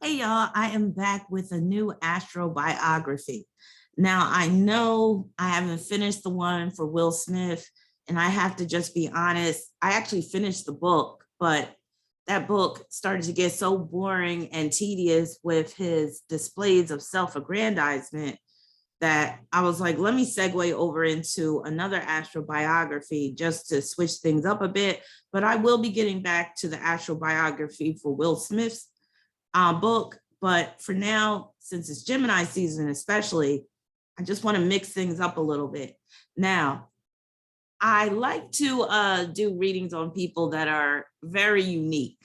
Hey y'all, I am back with a new Astro biography. Now, I know I haven't finished the one for Will Smith, and I have to just be honest, I actually finished the book, but that book started to get so boring and tedious with his displays of self-aggrandizement that I was like, let me segue over into another Astro biography just to switch things up a bit. But I will be getting back to the Astro biography for Will Smith's book. But for now, since it's Gemini season, especially, I just want to mix things up a little bit. Now, I like to do readings on people that are very unique.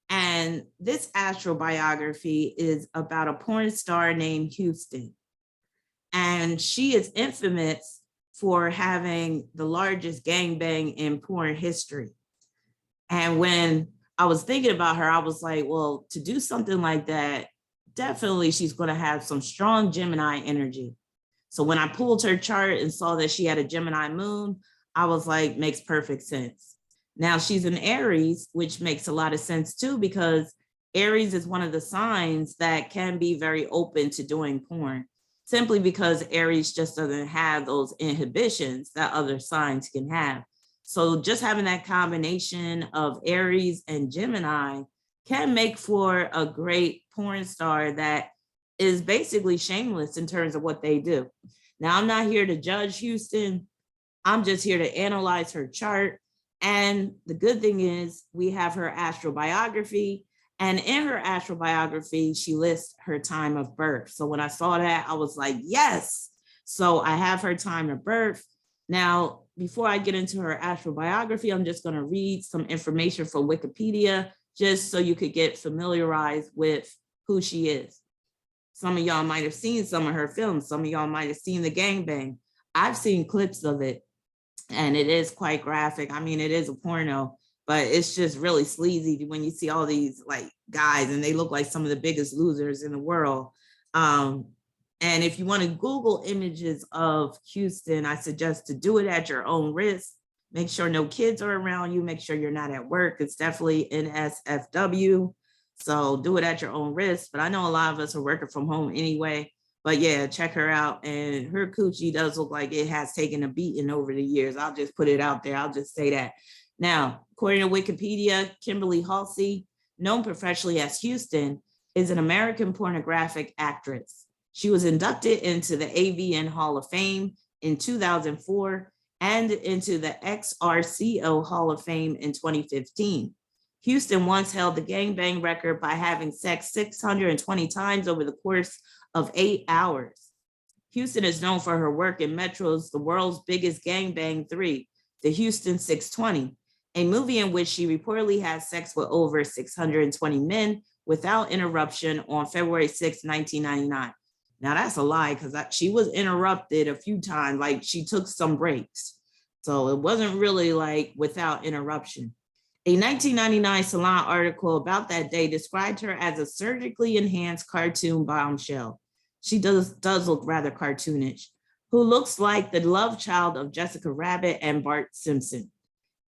And this Astro biography is about a porn star named Houston. And she is infamous for having the largest gangbang in porn history. And when I was thinking about her, I was like, well, to do something like that, definitely she's going to have some strong Gemini energy. So when I pulled her chart and saw that she had a Gemini moon, I was like, makes perfect sense. Now she's an Aries, which makes a lot of sense too, because Aries is one of the signs that can be very open to doing porn, simply because Aries just doesn't have those inhibitions that other signs can have. So just having that combination of Aries and Gemini can make for a great porn star that is basically shameless in terms of what they do. Now, I'm not here to judge Houston. I'm just here to analyze her chart. And the good thing is we have her astrobiography. And in her astrobiography, she lists her time of birth. So when I saw that, I was like, yes. So I have her time of birth. Now, before I get into her astrobiography, I'm just going to read some information from Wikipedia, just so you could get familiarized with who she is. Some of y'all might have seen some of her films. Some of y'all might have seen the gangbang. I've seen clips of it, and it is quite graphic. I mean, it is a porno, but it's just really sleazy when you see all these like guys and they look like some of the biggest losers in the world. And if you want to Google images of Houston, I suggest to do it at your own risk. Make sure no kids are around you. Make sure you're not at work. It's definitely NSFW. So do it at your own risk. But I know a lot of us are working from home anyway. But yeah, check her out. And her coochie does look like it has taken a beating over the years. I'll just put it out there. I'll just say that. Now, according to Wikipedia, Kimberly Halsey, known professionally as Houston, is an American pornographic actress. She was inducted into the AVN Hall of Fame in 2004 and into the XRCO Hall of Fame in 2015. Houston once held the gangbang record by having sex 620 times over the course of 8 hours. Houston is known for her work in Metro's The World's Biggest Gangbang 3, The Houston 620, a movie in which she reportedly had sex with over 620 men without interruption on February 6, 1999. Now that's a lie, because she was interrupted a few times, like she took some breaks. So it wasn't really like without interruption. A 1999 Salon article about that day described her as a surgically enhanced cartoon bombshell. She does look rather cartoonish, who looks like the love child of Jessica Rabbit and Bart Simpson.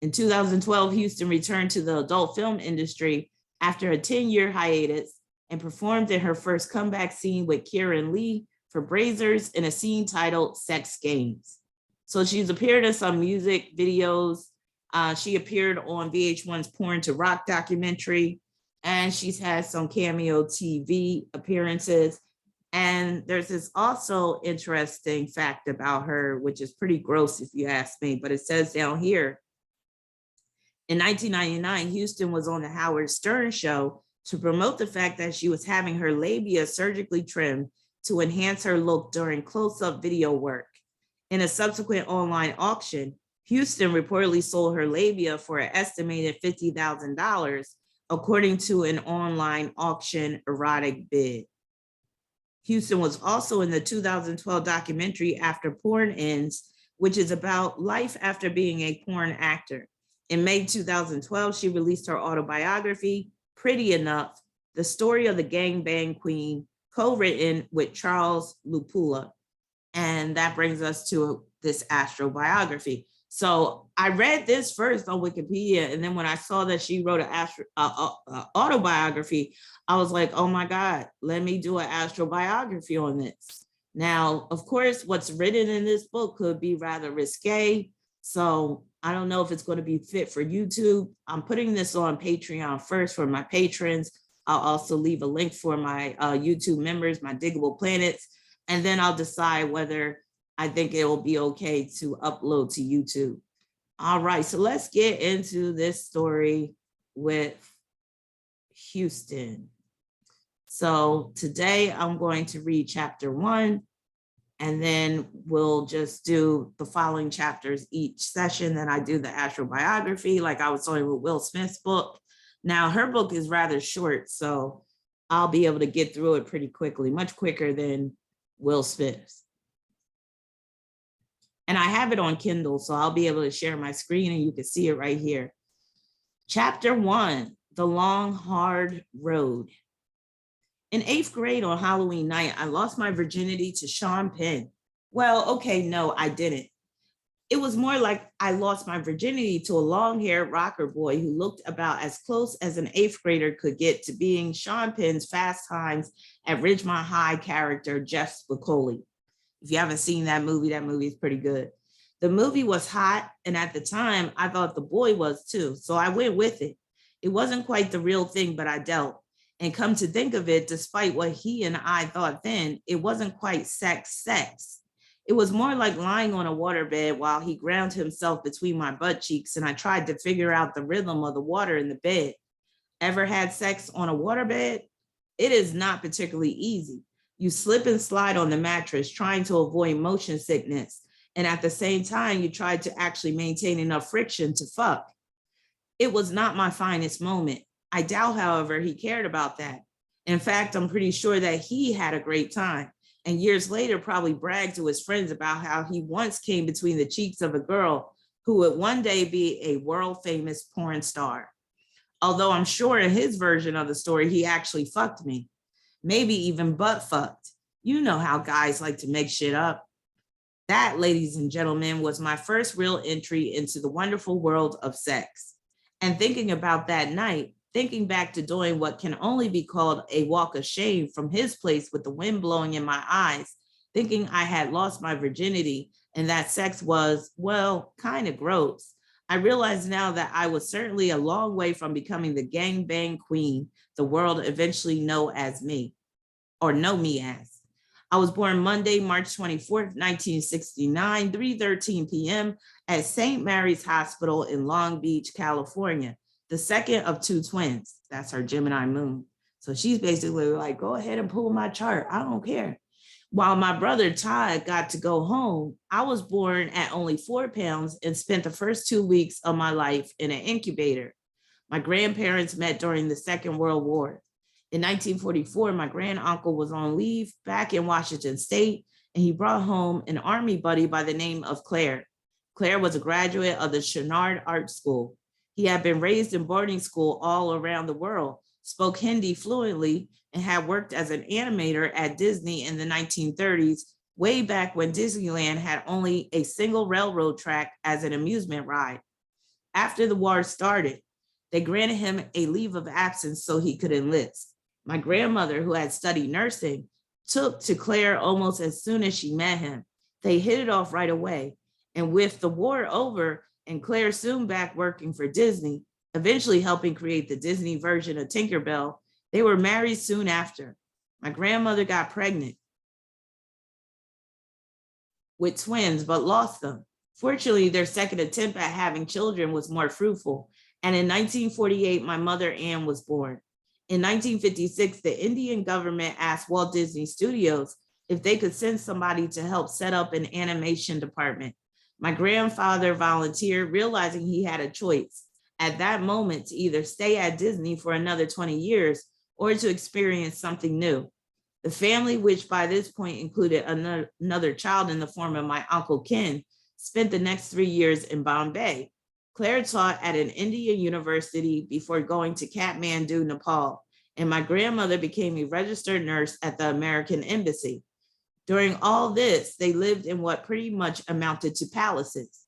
In 2012, Houston returned to the adult film industry after a 10-year hiatus and performed in her first comeback scene with Kieran Lee for Brazzers in a scene titled Sex Games. So she's appeared in some music videos. She appeared on VH1's Porn to Rock documentary, and she's had some cameo TV appearances. And there's this also interesting fact about her, which is pretty gross if you ask me, but it says down here, in 1999, Houston was on the Howard Stern show to promote the fact that she was having her labia surgically trimmed to enhance her look during close-up video work. In a subsequent online auction, Houston reportedly sold her labia for an estimated $50,000, according to an online auction erotic bid. Houston was also in the 2012 documentary After Porn Ends, which is about life after being a porn actor. In May 2012, she released her autobiography, Pretty Enough, the story of the gangbang queen, co-written with Charles Lupula. And that brings us to this astrobiography. So I read this first on Wikipedia, and then when I saw that she wrote an autobiography, I was like, oh my God, let me do an astrobiography on this. Now, of course, what's written in this book could be rather risque. So I don't know if it's going to be fit for YouTube. I'm putting this on Patreon first for my patrons. I'll also leave a link for my YouTube members, my Diggable Planets, and then I'll decide whether I think it will be okay to upload to YouTube. All right, so let's get into this story with Houston. So today I'm going to read chapter 1, and then we'll just do the following chapters each session. Then I do the astrobiography, like I was doing with Will Smith's book. Now her book is rather short, so I'll be able to get through it pretty quickly, much quicker than Will Smith's. And I have it on Kindle, so I'll be able to share my screen and you can see it right here. Chapter 1, The Long, Hard Road. In 8th grade on Halloween night, I lost my virginity to Sean Penn. Well, okay, no, I didn't. It was more like I lost my virginity to a long-haired rocker boy who looked about as close as an 8th grader could get to being Sean Penn's Fast Times at Ridgemont High character, Jeff Spicoli. If you haven't seen that movie is pretty good. The movie was hot, and at the time, I thought the boy was too, so I went with it. It wasn't quite the real thing, but I dealt. And come to think of it, despite what he and I thought then, it wasn't quite sex. It was more like lying on a waterbed while he ground himself between my butt cheeks, and I tried to figure out the rhythm of the water in the bed. Ever had sex on a waterbed? It is not particularly easy. You slip and slide on the mattress, trying to avoid motion sickness. And at the same time, you try to actually maintain enough friction to fuck. It was not my finest moment. I doubt, however, he cared about that. In fact, I'm pretty sure that he had a great time. And years later, probably bragged to his friends about how he once came between the cheeks of a girl who would one day be a world famous porn star. Although I'm sure in his version of the story, he actually fucked me. Maybe even butt fucked. You know how guys like to make shit up. That, ladies and gentlemen, was my first real entry into the wonderful world of sex. And thinking about that night, thinking back to doing what can only be called a walk of shame from his place with the wind blowing in my eyes, thinking I had lost my virginity and that sex was, well, kind of gross. I realize now that I was certainly a long way from becoming the gangbang queen the world eventually know me as. I was born Monday, March 24th, 1969, 3:13 p.m. at St. Mary's Hospital in Long Beach, California, the second of 2 twins. That's her Gemini moon. So she's basically like, go ahead and pull my chart. I don't care. While my brother Todd got to go home, I was born at only 4 pounds and spent the first 2 weeks of my life in an incubator. My grandparents met during the Second World War. In 1944, my granduncle was on leave back in Washington State, and he brought home an Army buddy by the name of Claire. Claire was a graduate of the Chouinard Art School. He had been raised in boarding school all around the world, spoke Hindi fluently, and had worked as an animator at Disney in the 1930s, way back when Disneyland had only a single railroad track as an amusement ride. After the war started, they granted him a leave of absence so he could enlist. My grandmother, who had studied nursing, took to Claire almost as soon as she met him. They hit it off right away. And with the war over and Claire soon back working for Disney, eventually helping create the Disney version of Tinkerbell, they were married soon after. My grandmother got pregnant with twins, but lost them. Fortunately, their second attempt at having children was more fruitful. And in 1948, my mother Anne was born. In 1956, the Indian government asked Walt Disney Studios if they could send somebody to help set up an animation department. My grandfather volunteered, realizing he had a choice at that moment to either stay at Disney for another 20 years or to experience something new. The family, which by this point included another child in the form of my Uncle Ken, spent the next 3 years in Bombay. Claire taught at an Indian university before going to Kathmandu, Nepal, and my grandmother became a registered nurse at the American Embassy. During all this, they lived in what pretty much amounted to palaces.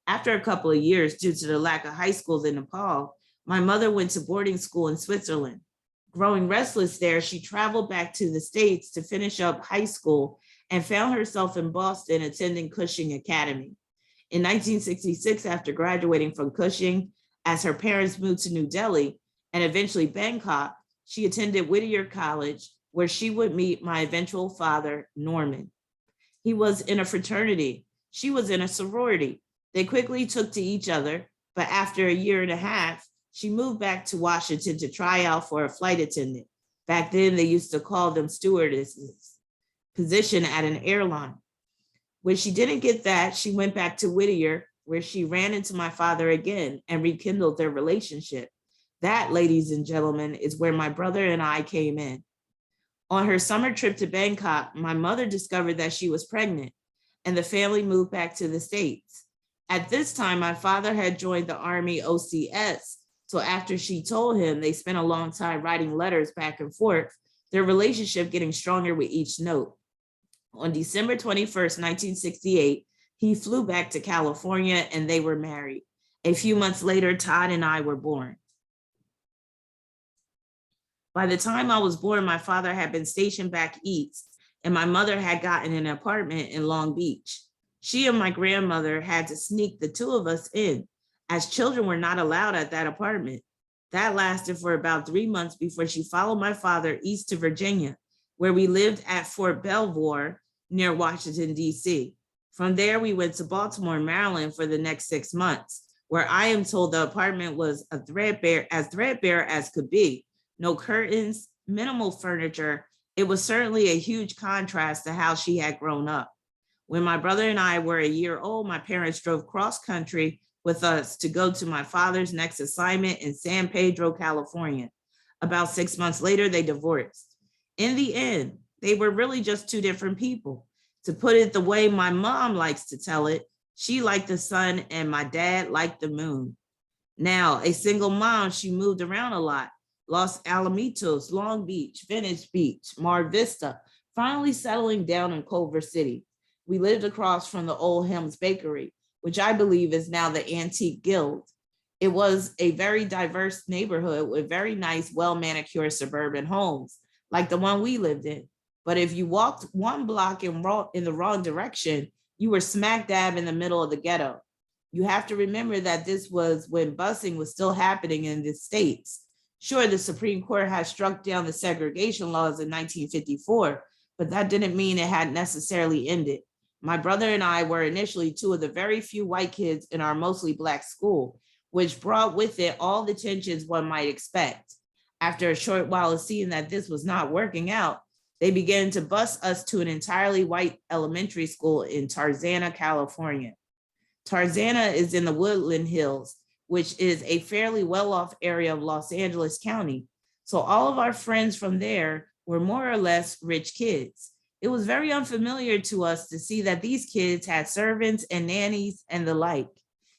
After a couple of years, due to the lack of high schools in Nepal, my mother went to boarding school in Switzerland. Growing restless there, she traveled back to the States to finish up high school and found herself in Boston attending Cushing Academy. In 1966, after graduating from Cushing, as her parents moved to New Delhi and eventually Bangkok, she attended Whittier College, where she would meet my eventual father, Norman. He was in a fraternity. She was in a sorority. They quickly took to each other, but after a year and a half, she moved back to Washington to try out for a flight attendant. Back then, they used to call them stewardesses, position at an airline. When she didn't get that, she went back to Whittier, where she ran into my father again and rekindled their relationship. That, ladies and gentlemen, is where my brother and I came in. On her summer trip to Bangkok, my mother discovered that she was pregnant, and the family moved back to the States. At this time, my father had joined the Army OCS, so after she told him, they spent a long time writing letters back and forth, their relationship getting stronger with each note. On December 21st, 1968, he flew back to California and they were married. A few months later, Todd and I were born. By the time I was born, my father had been stationed back east and my mother had gotten an apartment in Long Beach. She and my grandmother had to sneak the two of us in, as children were not allowed at that apartment. That lasted for about 3 months before she followed my father east to Virginia, where we lived at Fort Belvoir near Washington, D.C. From there, we went to Baltimore, Maryland for the next 6 months, where I am told the apartment was threadbare as could be. No curtains, minimal furniture. It was certainly a huge contrast to how she had grown up. When my brother and I were a year old, my parents drove cross country with us to go to my father's next assignment in San Pedro, California. About 6 months later, they divorced. In the end, they were really just two different people. To put it the way my mom likes to tell it, she liked the sun and my dad liked the moon. Now, a single mom, she moved around a lot. Los Alamitos, Long Beach, Venice Beach, Mar Vista, finally settling down in Culver City. We lived across from the old Helms Bakery, which I believe is now the Antique Guild. It was a very diverse neighborhood with very nice, well-manicured suburban homes, like the one we lived in. But if you walked one block in the wrong direction, you were smack dab in the middle of the ghetto. You have to remember that this was when busing was still happening in the States. Sure, the Supreme Court had struck down the segregation laws in 1954, but that didn't mean it had necessarily ended. My brother and I were initially two of the very few white kids in our mostly Black school, which brought with it all the tensions one might expect. After a short while of seeing that this was not working out, they began to bus us to an entirely white elementary school in Tarzana, California. Tarzana is in the Woodland Hills, which is a fairly well-off area of Los Angeles County. So all of our friends from there were more or less rich kids. It was very unfamiliar to us to see that these kids had servants and nannies and the like.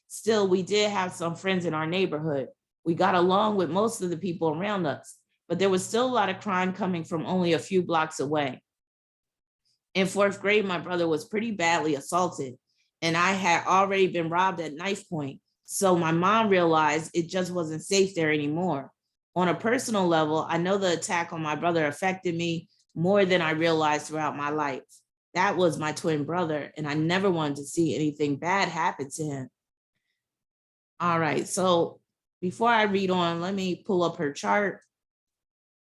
Still, we did have some friends in our neighborhood. We got along with most of the people around us, but there was still a lot of crime coming from only a few blocks away. In 4th grade, my brother was pretty badly assaulted, and I had already been robbed at knife point. So my mom realized it just wasn't safe there anymore. On a personal level, I know the attack on my brother affected me more than I realized throughout my life. That was my twin brother, and I never wanted to see anything bad happen to him. All right, so before I read on, let me pull up her chart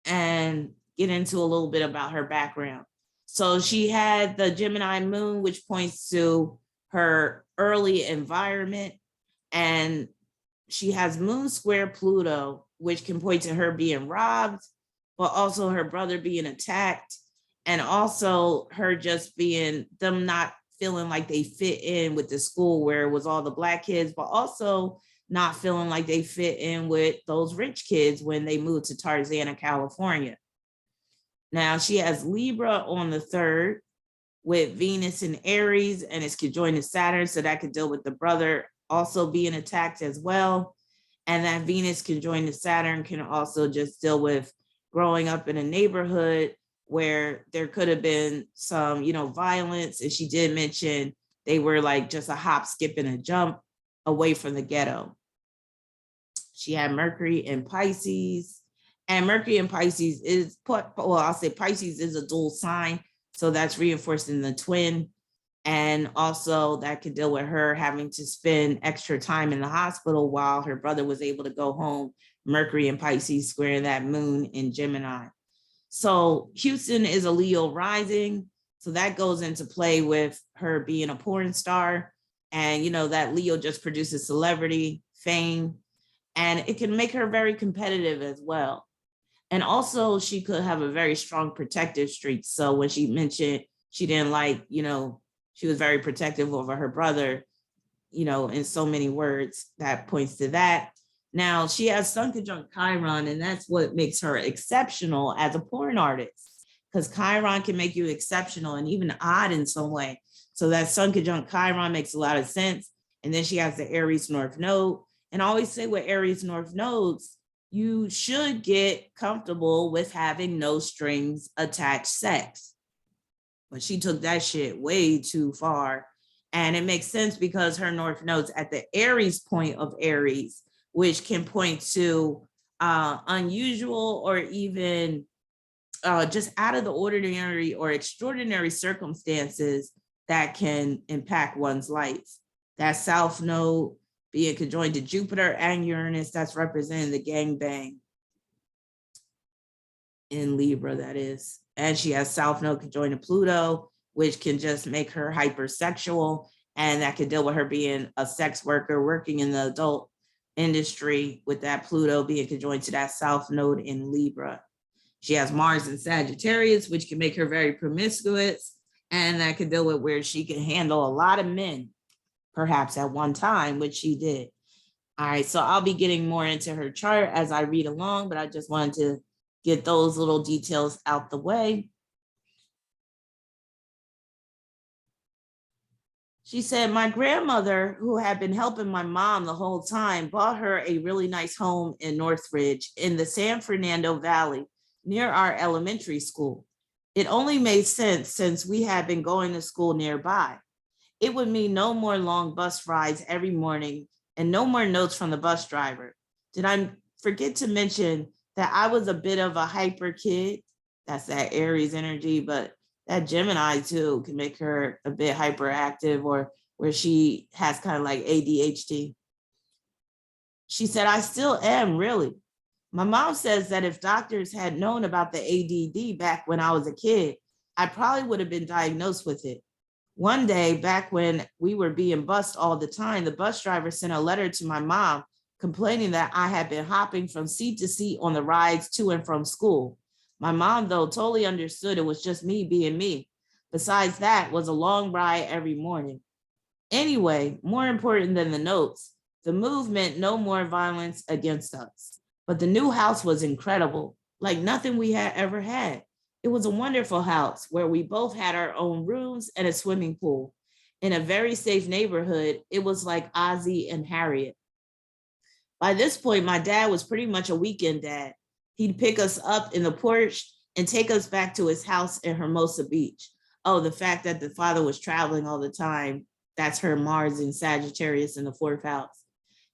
and get into a little bit about her background. So she had the Gemini moon, which points to her early environment, and she has moon square Pluto, which can point to her being robbed, but also her brother being attacked, and also her just being them not feeling like they fit in with the school where it was all the Black kids, but also not feeling like they fit in with those rich kids when they moved to Tarzana, California. Now she has Libra on the 3rd with Venus in Aries, and it's conjoined to Saturn, so that could deal with the brother also being attacked as well. And that Venus conjoined to Saturn can also just deal with growing up in a neighborhood where there could have been some, violence. And she did mention they were like just a hop, skip, and a jump away from the ghetto. She had Mercury in Pisces, and Mercury in Pisces is, well, I'll say Pisces is a dual sign. So that's reinforcing the twin. And also that could deal with her having to spend extra time in the hospital while her brother was able to go home. Mercury in Pisces squaring that moon in Gemini. So Houston is a Leo rising. So that goes into play with her being a porn star. And, that Leo just produces celebrity, fame, and it can make her very competitive as well. And also she could have a very strong protective streak. So when she mentioned she didn't like, she was very protective over her brother, in so many words, that points to that. Now she has Sun conjunct Chiron, and that's what makes her exceptional as a porn artist, because Chiron can make you exceptional and even odd in some way. So that Sun conjunct Chiron makes a lot of sense. And then she has the Aries North Node. And I always say with Aries North nodes, you should get comfortable with having no strings attached sex. But she took that shit way too far. And it makes sense because her North node's at the Aries point of Aries, which can point to unusual or even just out of the ordinary or extraordinary circumstances that can impact one's life. That South node being conjoined to Jupiter and Uranus, that's representing the gangbang in Libra, that is. And she has South node conjoined to Pluto, which can just make her hypersexual, and that can deal with her being a sex worker working in the adult industry with that Pluto being conjoined to that South node in Libra. She has Mars in Sagittarius, which can make her very promiscuous, and that can deal with where she can handle a lot of men, perhaps at one time, which she did. All right, so I'll be getting more into her chart as I read along, but I just wanted to get those little details out the way. She said, my grandmother, who had been helping my mom the whole time, bought her a really nice home in Northridge in the San Fernando Valley near our elementary school. It only made sense since we had been going to school nearby. It would mean no more long bus rides every morning and no more notes from the bus driver. Did I forget to mention that I was a bit of a hyper kid? That's that Aries energy, but that Gemini too can make her a bit hyperactive, or where she has kind of like ADHD. She said, I still am, really. My mom says that if doctors had known about the ADD back when I was a kid, I probably would have been diagnosed with it. One day, back when we were being bused all the time, the bus driver sent a letter to my mom complaining that I had been hopping from seat to seat on the rides to and from school. My mom, though, totally understood it was just me being me. Besides that, was a long ride every morning. Anyway, more important than the notes, the movement, no more violence against us. But the new house was incredible, like nothing we had ever had. It was a wonderful house where we both had our own rooms and a swimming pool. In a very safe neighborhood, it was like Ozzie and Harriet. By this point, my dad was pretty much a weekend dad. He'd pick us up in the porch and take us back to his house in Hermosa Beach. Oh, the fact that the father was traveling all the time, that's her Mars in Sagittarius in the 4th house.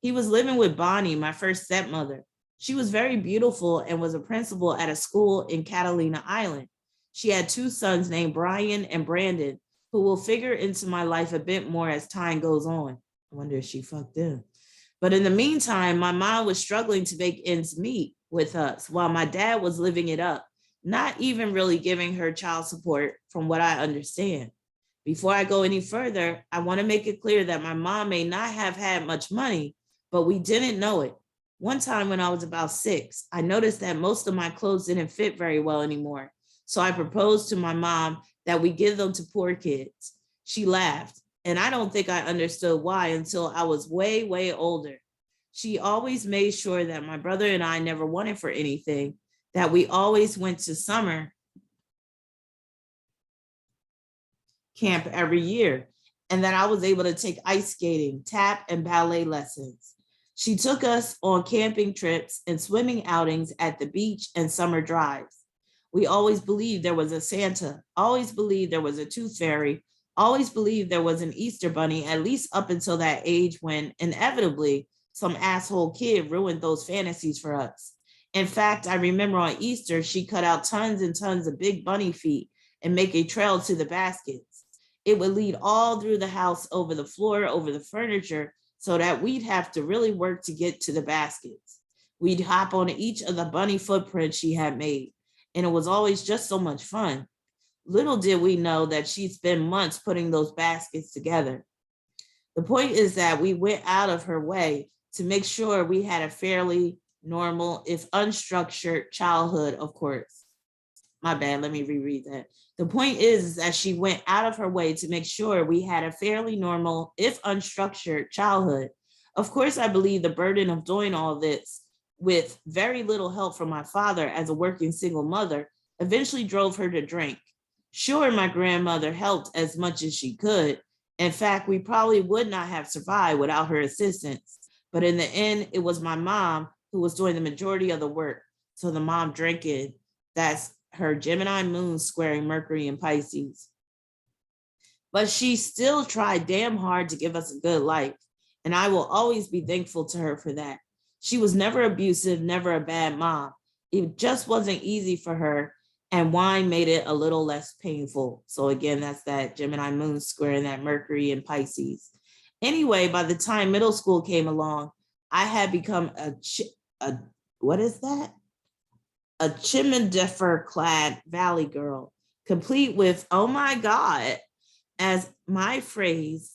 He was living with Bonnie, my first stepmother. She was very beautiful and was a principal at a school in Catalina Island. She had 2 sons named Brian and Brandon, who will figure into my life a bit more as time goes on. I wonder if she fucked them. But in the meantime, my mom was struggling to make ends meet with us while my dad was living it up, not even really giving her child support from what I understand. Before I go any further, I want to make it clear that my mom may not have had much money, but we didn't know it. One time when I was about 6, I noticed that most of my clothes didn't fit very well anymore. So I proposed to my mom that we give them to poor kids. She laughed, and I don't think I understood why until I was way, way older. She always made sure that my brother and I never wanted for anything, that we always went to summer camp every year, and that I was able to take ice skating, tap, and ballet lessons. She took us on camping trips and swimming outings at the beach and summer drives. We always believed there was a Santa, always believed there was a tooth fairy, Always believed there was an Easter bunny, at least up until that age when inevitably some asshole kid ruined those fantasies for us. In fact, I remember on Easter, she cut out tons and tons of big bunny feet and make a trail to the baskets. It would lead all through the house, over the floor, over the furniture, so that we'd have to really work to get to the baskets. We'd hop on each of the bunny footprints she had made, and it was always just so much fun. Little did we know that she'd spend months putting those baskets together. The point is that we went out of her way to make sure we had a fairly normal, if unstructured, childhood, of course. My bad, let me reread that. The point is that she went out of her way to make sure we had a fairly normal, if unstructured, childhood. Of course, I believe the burden of doing all this with very little help from my father as a working single mother eventually drove her to drink. Sure, my grandmother helped as much as she could. In fact, we probably would not have survived without her assistance. But in the end, it was my mom who was doing the majority of the work. So the mom drinking, that's her Gemini moon squaring Mercury and Pisces. But she still tried damn hard to give us a good life. And I will always be thankful to her for that. She was never abusive, never a bad mom. It just wasn't easy for her. And wine made it a little less painful. So again, that's that Gemini moon square and that Mercury and Pisces. Anyway, by the time middle school came along, I had become what is that? A chimendeffer clad valley girl, complete with, oh my God, as my phrase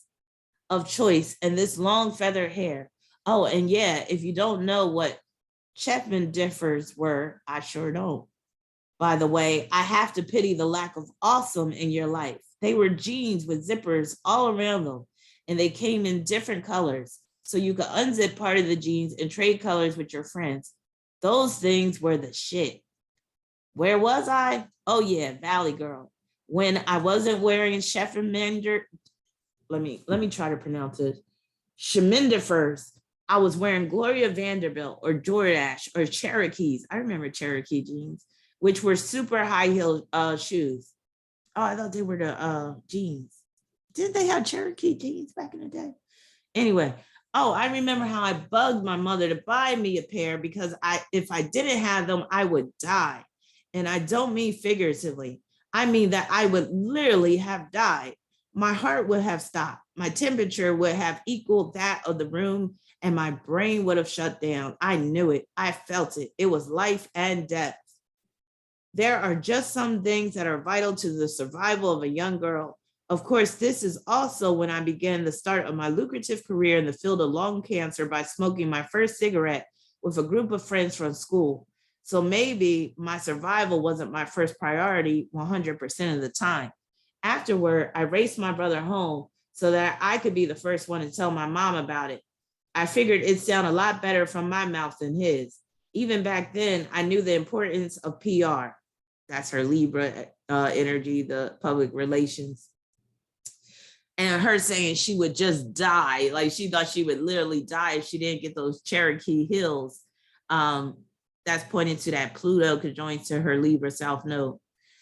of choice, and this long feathered hair. Oh, and yeah, if you don't know what chimendeffers were, I sure don't. By the way, I have to pity the lack of awesome in your life. They were jeans with zippers all around them, and they came in different colors. So you could unzip part of the jeans and trade colors with your friends. Those things were the shit. Where was I? Oh yeah, Valley Girl. When I wasn't wearing Scheffenmender, let me try to pronounce it. Schemindefers, I was wearing Gloria Vanderbilt or Jordache or Cherokees. I remember Cherokee jeans, which were super high heel shoes. Oh, I thought they were the jeans. Didn't they have Cherokee jeans back in the day? Anyway, oh, I remember how I bugged my mother to buy me a pair because if I didn't have them, I would die. And I don't mean figuratively. I mean that I would literally have died. My heart would have stopped. My temperature would have equaled that of the room, and my brain would have shut down. I knew it. I felt it. It was life and death. There are just some things that are vital to the survival of a young girl. Of course, this is also when I began the start of my lucrative career in the field of lung cancer by smoking my first cigarette with a group of friends from school. So maybe my survival wasn't my first priority 100% of the time. Afterward, I raced my brother home so that I could be the first one to tell my mom about it. I figured it'd sound a lot better from my mouth than his. Even back then, I knew the importance of PR. That's her Libra energy, the public relations. And her saying she would just die, like she thought she would literally die if she didn't get those Cherokee hills. That's pointing to that Pluto conjoined to her Libra South Node.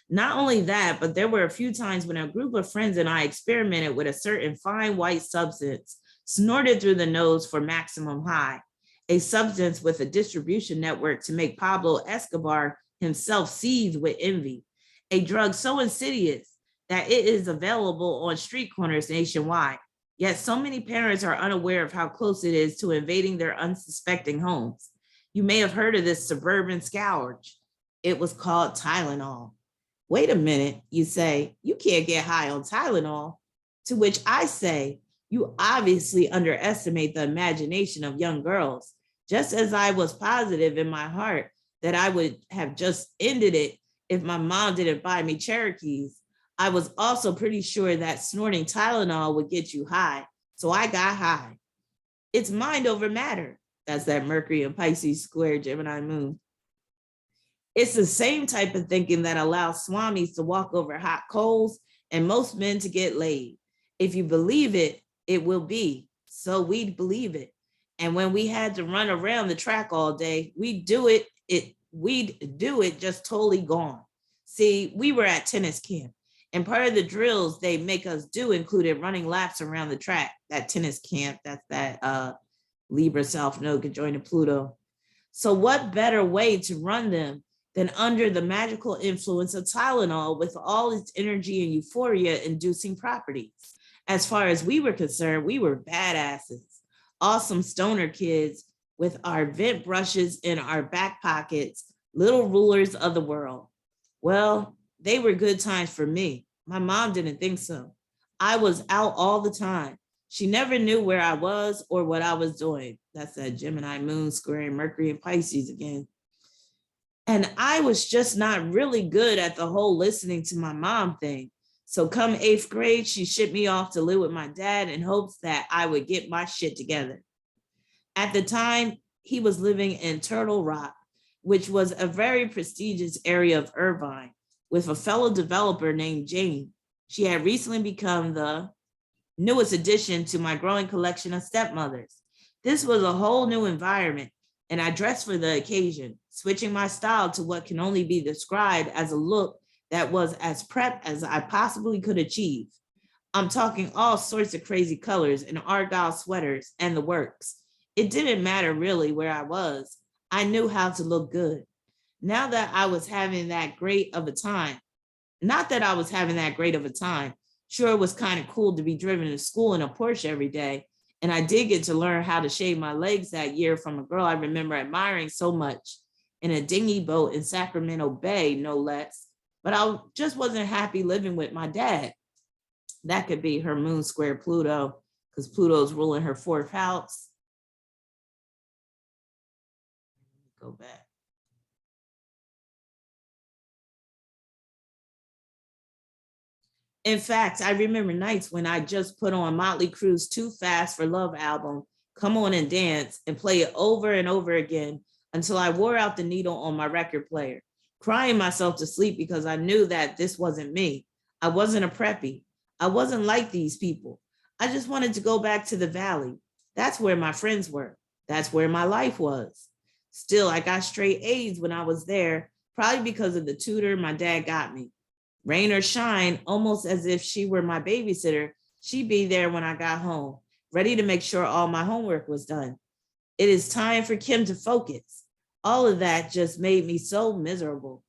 Not only that, but there were a few times when a group of friends and I experimented with a certain fine white substance snorted through the nose for maximum high, a substance with a distribution network to make Pablo Escobar himself seethe with envy, a drug so insidious that it is available on street corners nationwide. Yet so many parents are unaware of how close it is to invading their unsuspecting homes. You may have heard of this suburban scourge. It was called Tylenol. Wait a minute, you say, you can't get high on Tylenol. To which I say, you obviously underestimate the imagination of young girls. Just as I was positive in my heart that I would have just ended it if my mom didn't buy me Cherokees, I was also pretty sure that snorting Tylenol would get you high. So I got high. It's mind over matter. That's that Mercury and Pisces square Gemini moon. It's the same type of thinking that allows swamis to walk over hot coals and most men to get laid. If you believe it, it will be. So we'd believe it. And when we had to run around the track all day, we'd do it just totally gone. See, we were at tennis camp. And part of the drills they make us do included running laps around the track, that tennis camp, that's that Libra South Node conjoined to Pluto. So what better way to run them than under the magical influence of Tylenol with all its energy and euphoria inducing properties? As far as we were concerned, we were badasses, awesome stoner kids with our vent brushes in our back pockets, little rulers of the world. Well, they were good times for me. My mom didn't think so. I was out all the time. She never knew where I was or what I was doing. That's that Gemini moon squaring Mercury and Pisces again. And I was just not really good at the whole listening to my mom thing. So come 8th grade, she shipped me off to live with my dad in hopes that I would get my shit together. At the time, he was living in Turtle Rock, which was a very prestigious area of Irvine, with a fellow developer named Jane. She had recently become the newest addition to my growing collection of stepmothers. This was a whole new environment, and I dressed for the occasion, switching my style to what can only be described as a look that was as prep as I possibly could achieve. I'm talking all sorts of crazy colors and argyle sweaters and the works. It didn't matter really where I was. I knew how to look good. Now that I was having that great of a time, not that I was having that great of a time, sure, it was kind of cool to be driven to school in a Porsche every day. And I did get to learn how to shave my legs that year from a girl I remember admiring so much in a dinghy boat in Sacramento Bay, no less. But I just wasn't happy living with my dad. That could be her moon square Pluto, because Pluto's ruling her 4th house. Go back. In fact, I remember nights when I just put on Motley Crue's Too Fast for Love album, Come On and Dance, and play it over and over again until I wore out the needle on my record player, crying myself to sleep because I knew that this wasn't me. I wasn't a preppy. I wasn't like these people. I just wanted to go back to the valley. That's where my friends were. That's where my life was. Still, I got straight A's when I was there, probably because of the tutor my dad got me. Rain or shine, almost as if she were my babysitter, she'd be there when I got home, ready to make sure all my homework was done. It is time for Kim to focus. All of that just made me so miserable.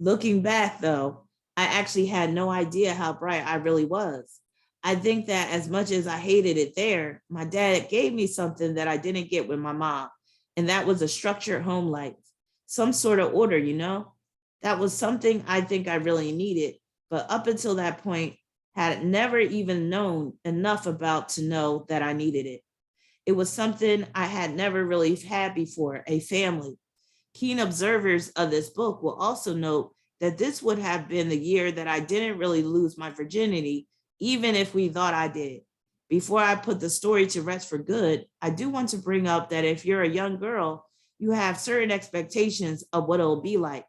Looking back, though, I actually had no idea how bright I really was. I think that as much as I hated it there, my dad gave me something that I didn't get with my mom, and that was a structured home life, some sort of order, you know? That was something I think I really needed, but up until that point, had never even known enough about to know that I needed it. It was something I had never really had before, a family. Keen observers of this book will also note that this would have been the year that I didn't really lose my virginity, even if we thought I did. Before I put the story to rest for good, I do want to bring up that if you're a young girl, you have certain expectations of what it'll be like.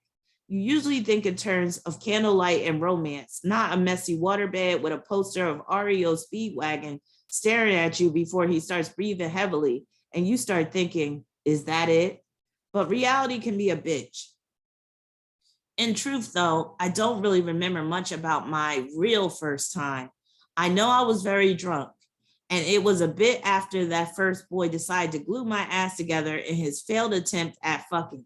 You usually think in terms of candlelight and romance, not a messy waterbed with a poster of REO Speedwagon staring at you before he starts breathing heavily, and you start thinking, is that it? But reality can be a bitch. In truth, though, I don't really remember much about my real first time. I know I was very drunk, and it was a bit after that first boy decided to glue my ass together in his failed attempt at fucking.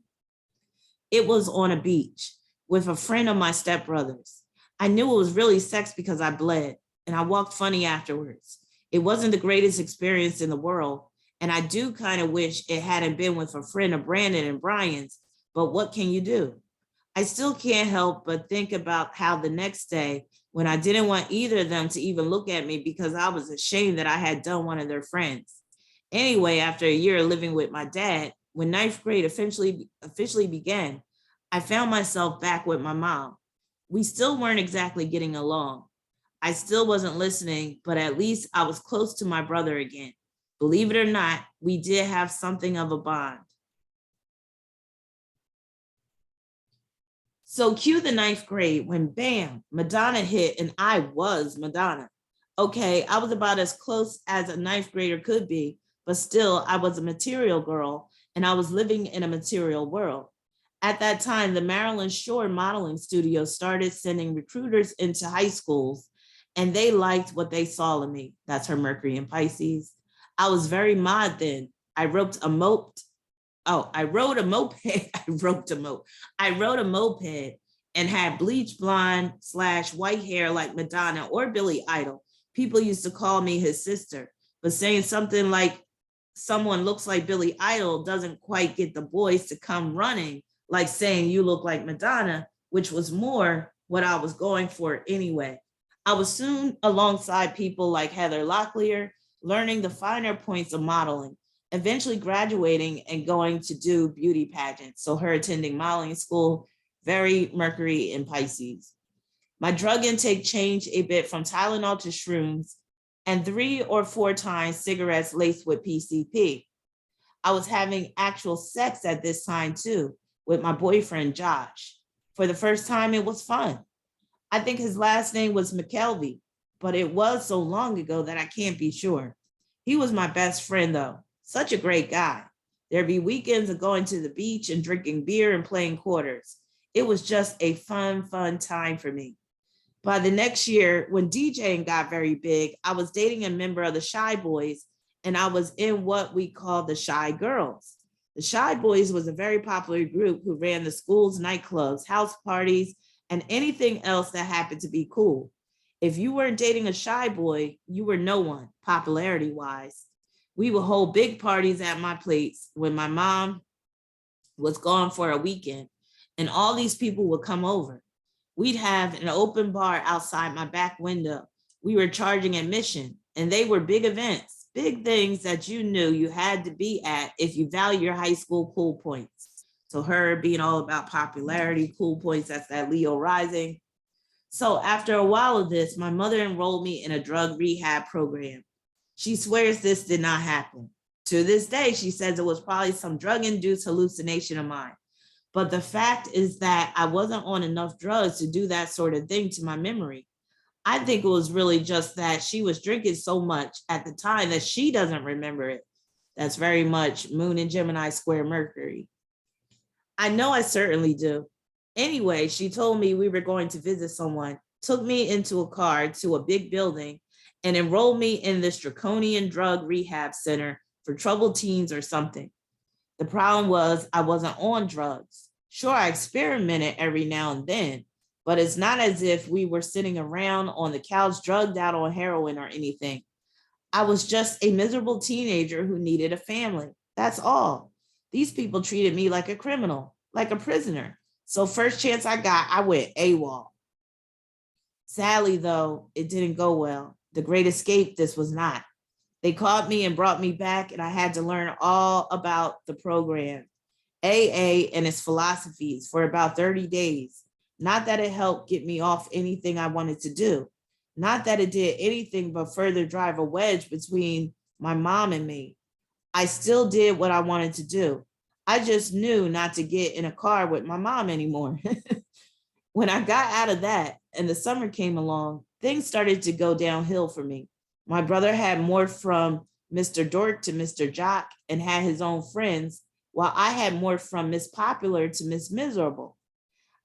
It was on a beach with a friend of my stepbrother's. I knew it was really sex because I bled, and I walked funny afterwards. It wasn't the greatest experience in the world, and I do kind of wish it hadn't been with a friend of Brandon and Brian's, but what can you do? I still can't help but think about how the next day, when I didn't want either of them to even look at me because I was ashamed that I had done one of their friends. Anyway, after a year living with my dad, when 9th grade officially began, I found myself back with my mom. We still weren't exactly getting along. I still wasn't listening, but at least I was close to my brother again. Believe it or not, we did have something of a bond. So cue the 9th grade when bam, Madonna hit and I was Madonna. Okay, I was about as close as a 9th grader could be, but still I was a material girl and I was living in a material world. At that time, the Maryland Shore modeling studio started sending recruiters into high schools, and they liked what they saw in me. That's her Mercury in Pisces. I was very mod then. I roped a moped. Oh, I rode a moped. I roped a moped. I rode a moped and had bleach blonde / white hair like Madonna or Billy Idol. People used to call me his sister, but saying something like someone looks like Billy Idol doesn't quite get the boys to come running like saying you look like Madonna, which was more what I was going for anyway. I was soon alongside people like Heather Locklear, learning the finer points of modeling, eventually graduating and going to do beauty pageants. So her attending modeling school, very Mercury in Pisces. My drug intake changed a bit from Tylenol to shrooms and 3 or 4 times cigarettes laced with PCP. I was having actual sex at this time too, with my boyfriend, Josh. For the first time, it was fun. I think his last name was McKelvey, but it was so long ago that I can't be sure. He was my best friend though, such a great guy. There'd be weekends of going to the beach and drinking beer and playing quarters. It was just a fun time for me. By the next year, when DJing got very big, I was dating a member of the Shy Boys, and I was in what we call the Shy Girls. The Shy Boys was a very popular group who ran the schools, nightclubs, house parties, and anything else that happened to be cool. If you weren't dating a shy boy, you were no one, popularity-wise. We would hold big parties at my place when my mom was gone for a weekend, and all these people would come over. We'd have an open bar outside my back window. We were charging admission, and they were big events, big things that you knew you had to be at if you value your high school cool points. So her being all about popularity, cool points, that's that Leo rising. So after a while of this, my mother enrolled me in a drug rehab program. She swears this did not happen. To this day, she says it was probably some drug-induced hallucination of mine. But the fact is that I wasn't on enough drugs to do that sort of thing to my memory. I think it was really just that she was drinking so much at the time that she doesn't remember it. That's very much Moon and Gemini square Mercury. I know I certainly do. Anyway, she told me we were going to visit someone, took me into a car to a big building, and enrolled me in this draconian drug rehab center for troubled teens or something. The problem was I wasn't on drugs. Sure, I experimented every now and then, but it's not as if we were sitting around on the couch drugged out on heroin or anything. I was just a miserable teenager who needed a family. That's all. These people treated me like a criminal, like a prisoner. So first chance I got, I went AWOL. Sadly, though, it didn't go well. The Great Escape, this was not. They caught me and brought me back, and I had to learn all about the program, AA and its philosophies for about 30 days. Not that it helped get me off anything I wanted to do. Not that it did anything but further drive a wedge between my mom and me. I still did what I wanted to do. I just knew not to get in a car with my mom anymore. When I got out of that and the summer came along, things started to go downhill for me. My brother had morphed from Mr. Dork to Mr. Jock and had his own friends, while I had morphed from Miss Popular to Miss Miserable.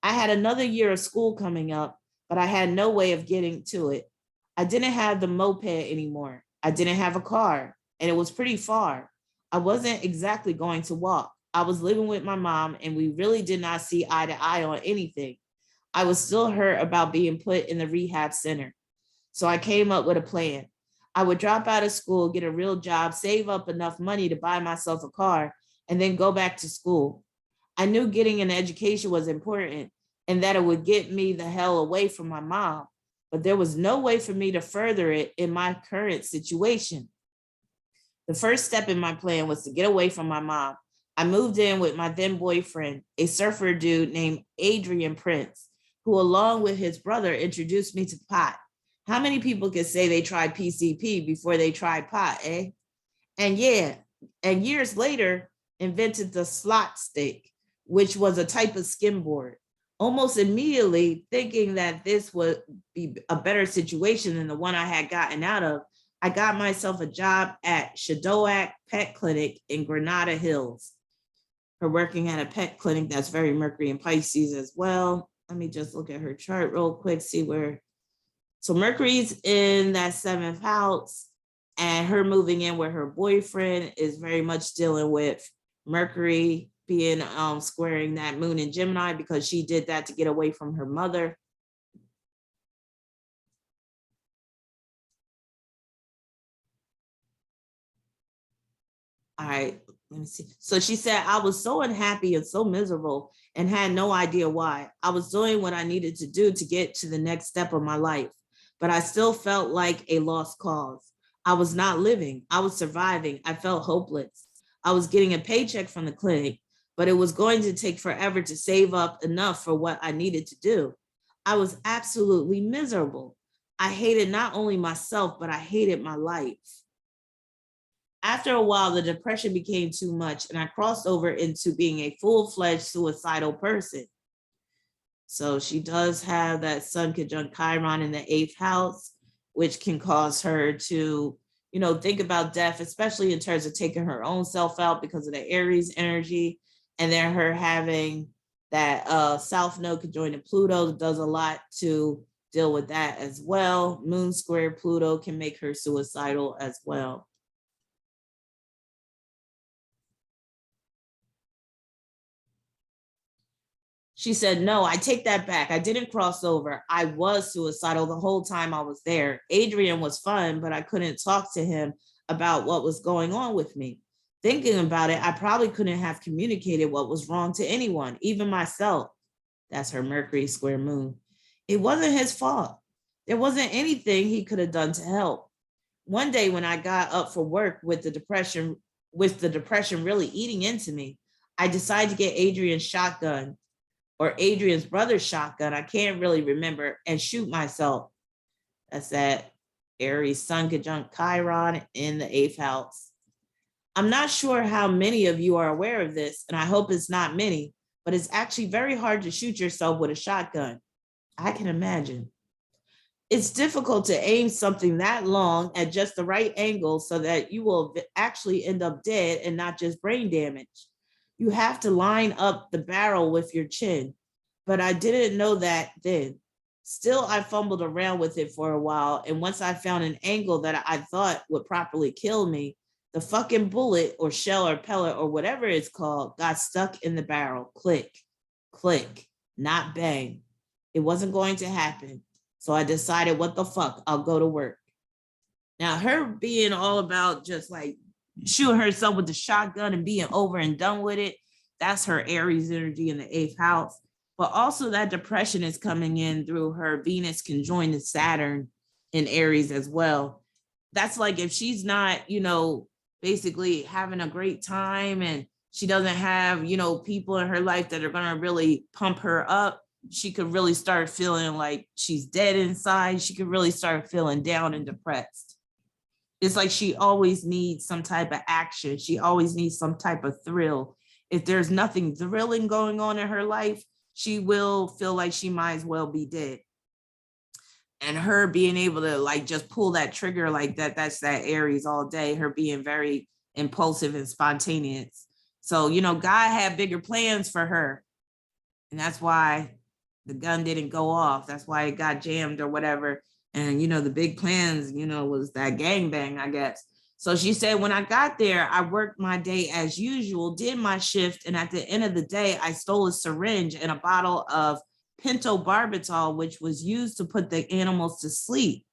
I had another year of school coming up, but I had no way of getting to it. I didn't have the moped anymore. I didn't have a car, and it was pretty far. I wasn't exactly going to walk. I was living with my mom, and we really did not see eye to eye on anything. I was still hurt about being put in the rehab center. So I came up with a plan. I would drop out of school, get a real job, save up enough money to buy myself a car, and then go back to school. I knew getting an education was important and that it would get me the hell away from my mom, but there was no way for me to further it in my current situation. The first step in my plan was to get away from my mom. I moved in with my then boyfriend, a surfer dude named Adrian Prince, who along with his brother introduced me to pot. How many people can say they tried PCP before they tried pot, eh? And years later, invented the slot stick, which was a type of skimboard. Almost immediately thinking that this would be a better situation than the one I had gotten out of, I got myself a job at Shadoak Pet Clinic in Granada Hills. her working at a pet clinic that's very Mercury and Pisces as well. Let me just look at her chart real quick, see where. So Mercury's in that 7th house, and her moving in with her boyfriend is very much dealing with Mercury being squaring that moon in Gemini, because she did that to get away from her mother. All right, let me see. So she said, I was so unhappy and so miserable and had no idea why. I was doing what I needed to do to get to the next step of my life, but I still felt like a lost cause. I was not living. I was surviving. I felt hopeless. I was getting a paycheck from the clinic, but it was going to take forever to save up enough for what I needed to do. I was absolutely miserable. I hated not only myself, but I hated my life. After a while, the depression became too much, and I crossed over into being a full-fledged suicidal person. So she does have that Sun conjunct Chiron in the 8th house, which can cause her to, think about death, especially in terms of taking her own self out because of the Aries energy. And then her having that South Node conjoined Pluto does a lot to deal with that as well. Moon square Pluto can make her suicidal as well. She said, no, I take that back. I didn't cross over. I was suicidal the whole time I was there. Adrian was fun, but I couldn't talk to him about what was going on with me. Thinking about it, I probably couldn't have communicated what was wrong to anyone, even myself. That's her Mercury square moon. It wasn't his fault. There wasn't anything he could have done to help. One day when I got up for work with the depression really eating into me, I decided to get Adrian's shotgun or Adrian's brother's shotgun, I can't really remember, and shoot myself. That's that Aries Sun conjunct Chiron in the 8th house. I'm not sure how many of you are aware of this, and I hope it's not many, but it's actually very hard to shoot yourself with a shotgun. I can imagine. It's difficult to aim something that long at just the right angle so that you will actually end up dead and not just brain damage. You have to line up the barrel with your chin, but I didn't know that then. Still, I fumbled around with it for a while, and once I found an angle that I thought would properly kill me, the fucking bullet or shell or pellet or whatever it's called got stuck in the barrel. Click, click, not bang. It wasn't going to happen. So I decided, what the fuck, I'll go to work. Now, her being all about just like shooting herself with the shotgun and being over and done with it, that's her Aries energy in the 8th house. But also that depression is coming in through her Venus conjoined to Saturn in Aries as well. That's like if she's not, basically having a great time and she doesn't have, people in her life that are going to really pump her up, she could really start feeling like she's dead inside. She could really start feeling down and depressed. It's like she always needs some type of action. She always needs some type of thrill. If there's nothing thrilling going on in her life, she will feel like she might as well be dead. And her being able to like just pull that trigger like that, that's that Aries all day, her being very impulsive and spontaneous. So, God had bigger plans for her. And that's why the gun didn't go off. That's why it got jammed or whatever. And, the big plans, was that gangbang, I guess. So she said, when I got there, I worked my day as usual, did my shift. And at the end of the day, I stole a syringe and a bottle of pentobarbital, which was used to put the animals to sleep.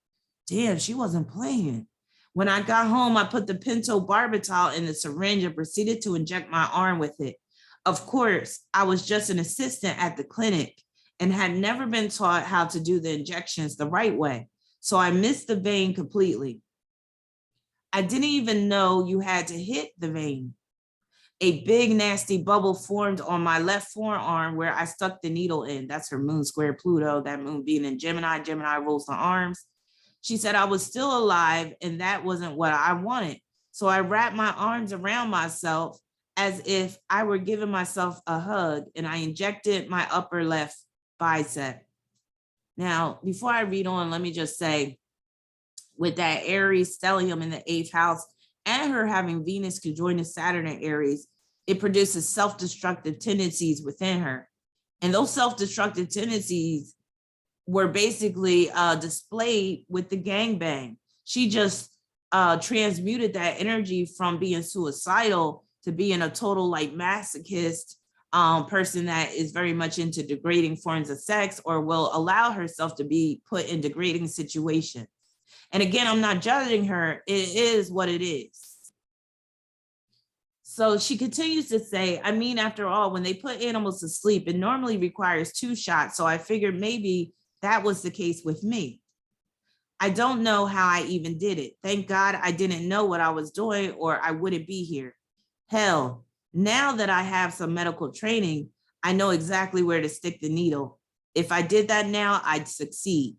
Damn, she wasn't playing. When I got home, I put the pentobarbital in the syringe and proceeded to inject my arm with it. Of course, I was just an assistant at the clinic and had never been taught how to do the injections the right way. So I missed the vein completely. I didn't even know you had to hit the vein. A big nasty bubble formed on my left forearm where I stuck the needle in. That's her moon square Pluto, that moon being in Gemini. Gemini rules the arms. She said I was still alive and that wasn't what I wanted. So I wrapped my arms around myself as if I were giving myself a hug, and I injected my upper left bicep. Now, before I read on, let me just say, with that Aries stellium in the 8th house and her having Venus conjoined to Saturn in Aries, it produces self-destructive tendencies within her. And those self-destructive tendencies were basically displayed with the gangbang. She just transmuted that energy from being suicidal to being a total like masochist person that is very much into degrading forms of sex or will allow herself to be put in degrading situations. And again, I'm not judging her. It is what it is. So she continues to say, I mean, after all, when they put animals to sleep, it normally requires 2 shots. So I figured maybe that was the case with me. I don't know how I even did it. Thank God I didn't know what I was doing or I wouldn't be here. Hell, now that I have some medical training, I know exactly where to stick the needle. If I did that now, I'd succeed.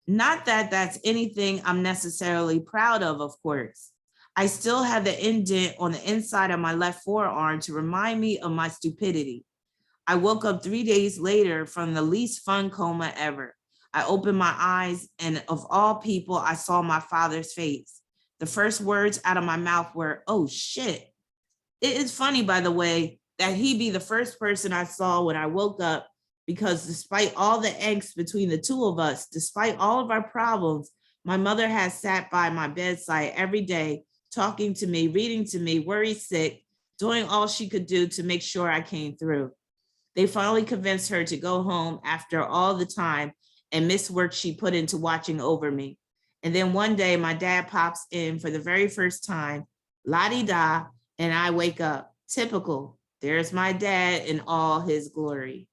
Not that that's anything I'm necessarily proud of course. I still have the indent on the inside of my left forearm to remind me of my stupidity. I woke up 3 days later from the least fun coma ever. I opened my eyes and of all people, I saw my father's face. The first words out of my mouth were, oh shit. It is funny, by the way, that he be the first person I saw when I woke up, because despite all the angst between the two of us, despite all of our problems, my mother has sat by my bedside every day, talking to me, reading to me, worried sick, doing all she could do to make sure I came through. They finally convinced her to go home after all the time and miss work she put into watching over me. And then one day my dad pops in for the very first time, la-di-da, and I wake up. Typical. There's my dad in all his glory.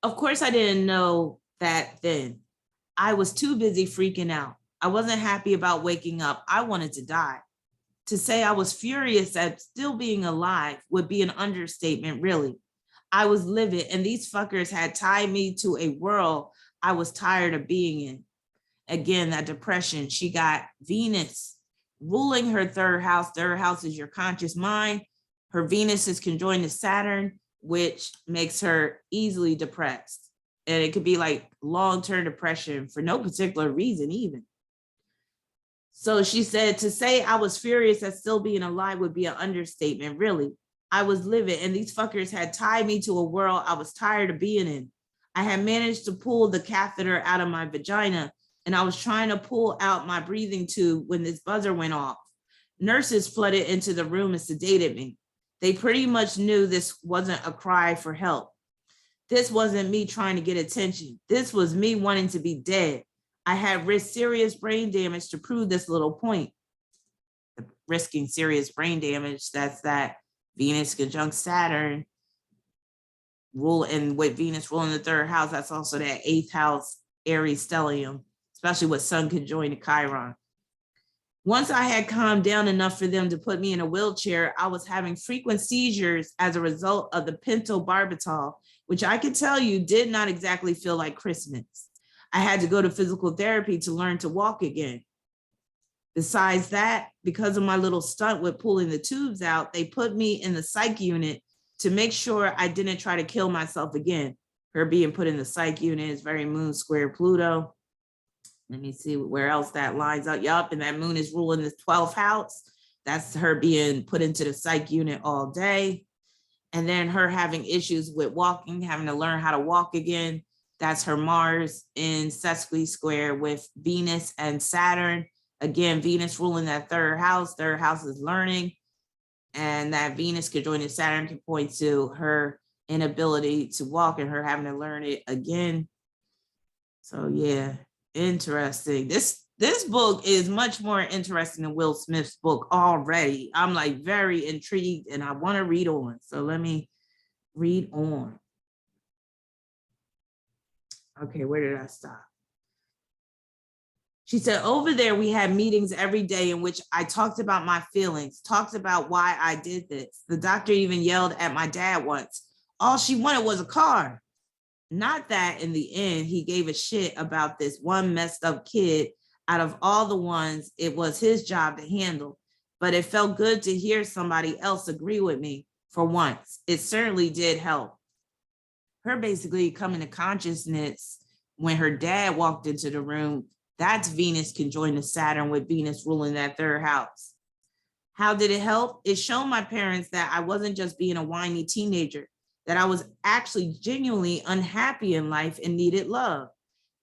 Of course, I didn't know that then. I was too busy freaking out. I wasn't happy about waking up. I wanted to die. To say I was furious at still being alive would be an understatement, really. I was livid, and these fuckers had tied me to a world I was tired of being in. Again, that depression. She got Venus ruling her third house. Third house is your conscious mind. Her Venus is conjoined to Saturn, which makes her easily depressed. And it could be like long-term depression for no particular reason even. So she said, to say I was furious at still being alive would be an understatement, really. I was livid, and these fuckers had tied me to a world I was tired of being in. I had managed to pull the catheter out of my vagina, and I was trying to pull out my breathing tube when this buzzer went off. Nurses flooded into the room and sedated me. They pretty much knew this wasn't a cry for help. This wasn't me trying to get attention. This was me wanting to be dead. I had risked serious brain damage to prove this little point. Risking serious brain damage, that's that Venus conjunct Saturn rule, and with Venus ruling the third house, that's also that 8th house Aries stellium, especially with Sun conjoined to Chiron. Once I had calmed down enough for them to put me in a wheelchair, I was having frequent seizures as a result of the pentobarbital, which I can tell you did not exactly feel like Christmas. I had to go to physical therapy to learn to walk again. Besides that, because of my little stunt with pulling the tubes out, they put me in the psych unit to make sure I didn't try to kill myself again. Her being put in the psych unit is very moon square Pluto. Let me see where else that lines up. Yup, and that moon is ruling the 12th house. That's her being put into the psych unit all day. And then her having issues with walking, having to learn how to walk again. That's her Mars in sesqui square with Venus and Saturn. Again, Venus ruling that third house. Third house is learning. And that Venus conjoined Saturn can point to her inability to walk and her having to learn it again. So yeah, interesting. This book is much more interesting than Will Smith's book already. I'm like very intrigued and I want to read on. So let me read on. Okay, where did I stop? She said, over there, we had meetings every day in which I talked about my feelings, talked about why I did this. The doctor even yelled at my dad once. All she wanted was a car. Not that in the end, he gave a shit about this one messed up kid out of all the ones it was his job to handle. But it felt good to hear somebody else agree with me for once. It certainly did help. Her basically coming to consciousness when her dad walked into the room That's Venus conjoined to Saturn with Venus ruling that third house. How did it help? It showed my parents that I wasn't just being a whiny teenager, that I was actually genuinely unhappy in life and needed love.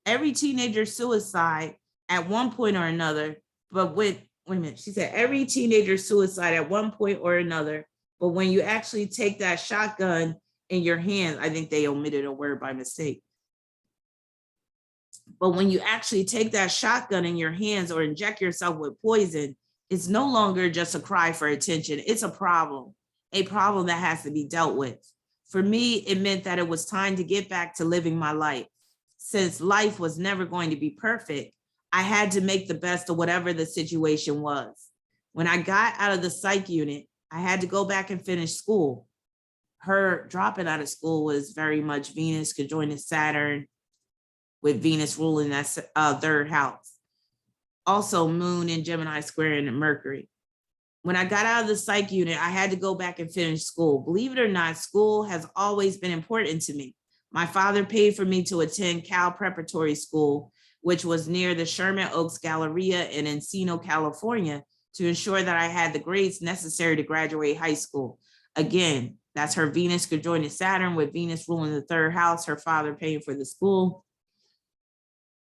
Every teenager suicide at one point or another, but wait a minute, she said every teenager suicide at one point or another, but when you actually take that shotgun in your hands, I think they omitted a word by mistake. But when you actually take that shotgun in your hands or inject yourself with poison, it's no longer just a cry for attention. It's a problem that has to be dealt with. For me, it meant that it was time to get back to living my life. Since life was never going to be perfect, I had to make the best of whatever the situation was. When I got out of the psych unit, I had to go back and finish school. Her dropping out of school was very much Venus conjoined Saturn with Venus ruling that third house. Also Moon in Gemini squaring Mercury. When I got out of the psych unit, I had to go back and finish school. Believe it or not, school has always been important to me. My father paid for me to attend Cal Preparatory School, which was near the Sherman Oaks Galleria in Encino, California, to ensure that I had the grades necessary to graduate high school. Again, that's her Venus conjoined Saturn with Venus ruling the third house, her father paying for the school.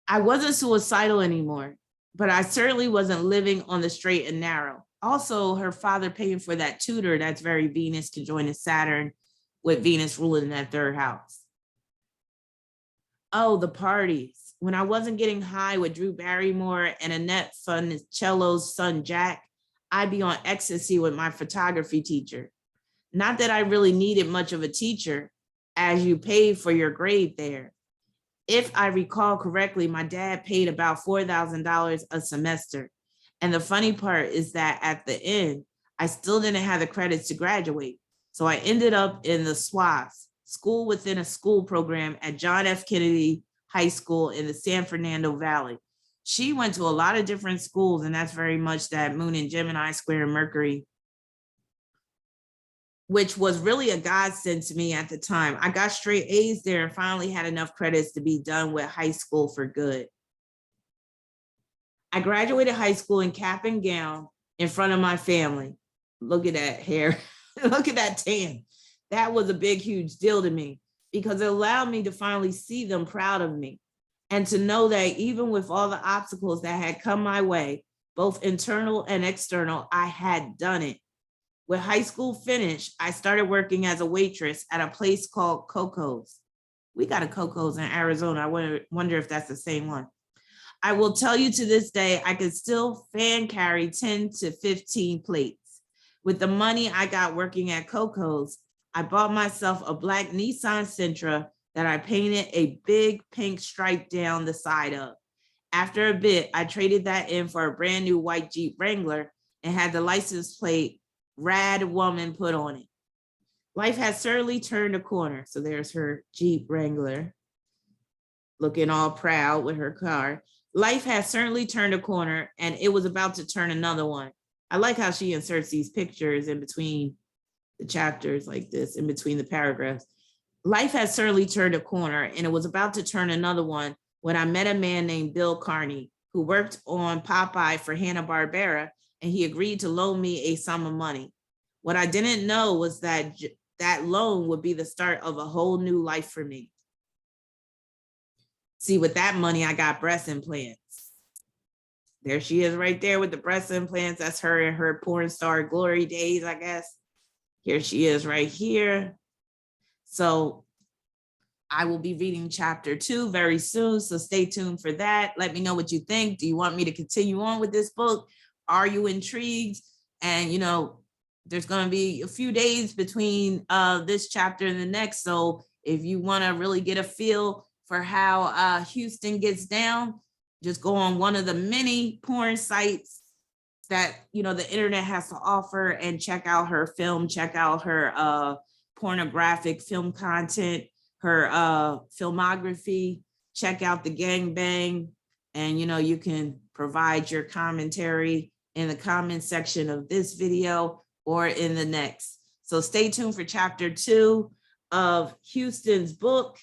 I wasn't suicidal anymore, but I certainly wasn't living on the straight and narrow. Also, her father paying for that tutor, that's very Venus conjoined Saturn with Venus ruling that third house. Oh, the parties. When I wasn't getting high with Drew Barrymore and Annette Funicello's son, Jack, I'd be on ecstasy with my photography teacher. Not that I really needed much of a teacher, as you paid for your grade there. If I recall correctly, my dad paid about $4,000 a semester. And the funny part is that at the end, I still didn't have the credits to graduate. So I ended up in the SWAS, school within a school program at John F. Kennedy High School in the San Fernando Valley. She went to a lot of different schools, and that's very much that Moon in Gemini square Mercury, which was really a godsend to me at the time. I got straight A's there and finally had enough credits to be done with high school for good. I graduated high school in cap and gown in front of my family. Look at that hair. Look at that tan. That was a big, huge deal to me because it allowed me to finally see them proud of me and to know that even with all the obstacles that had come my way, both internal and external, I had done it. With high school finished, I started working as a waitress at a place called Coco's. We got a Coco's in Arizona. I wonder if that's the same one. I will tell you to this day, I could still fan carry 10 to 15 plates. With the money I got working at Coco's, I bought myself a black Nissan Sentra that I painted a big pink stripe down the side of. After a bit, I traded that in for a brand new white Jeep Wrangler and had the license plate Rad Woman put on it. Life has certainly turned a corner. So there's her Jeep Wrangler looking all proud with her car. Life has certainly turned a corner and it was about to turn another one. I like how she inserts these pictures in between the chapters like this, in between the paragraphs. Life has certainly turned a corner and it was about to turn another one when I met a man named Bill Carney who worked on Popeye for Hanna-Barbera, and he agreed to loan me a sum of money. What I didn't know was that that loan would be the start of a whole new life for me. See, with that money, I got breast implants. There she is right there with the breast implants. That's her in her porn star glory days, I guess. Here she is right here. So I will be reading chapter 2 very soon. So stay tuned for that. Let me know what you think. Do you want me to continue on with this book? Are you intrigued? And, you know, there's going to be a few days between this chapter and the next. So if you want to really get a feel for how Houston gets down, just go on one of the many porn sites that, you know, the internet has to offer and check out her film, check out her pornographic film content, her filmography, check out the gangbang, and, you know, you can provide your commentary in the comment section of this video or in the next. So stay tuned for chapter 2 of Houston's book,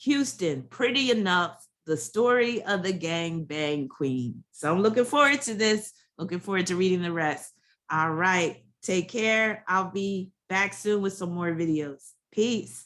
Houston, Pretty Enough The Story of the Gang Bang Queen. So I'm looking forward to this. Looking forward to reading the rest. All right. Take care. I'll be back soon with some more videos. Peace.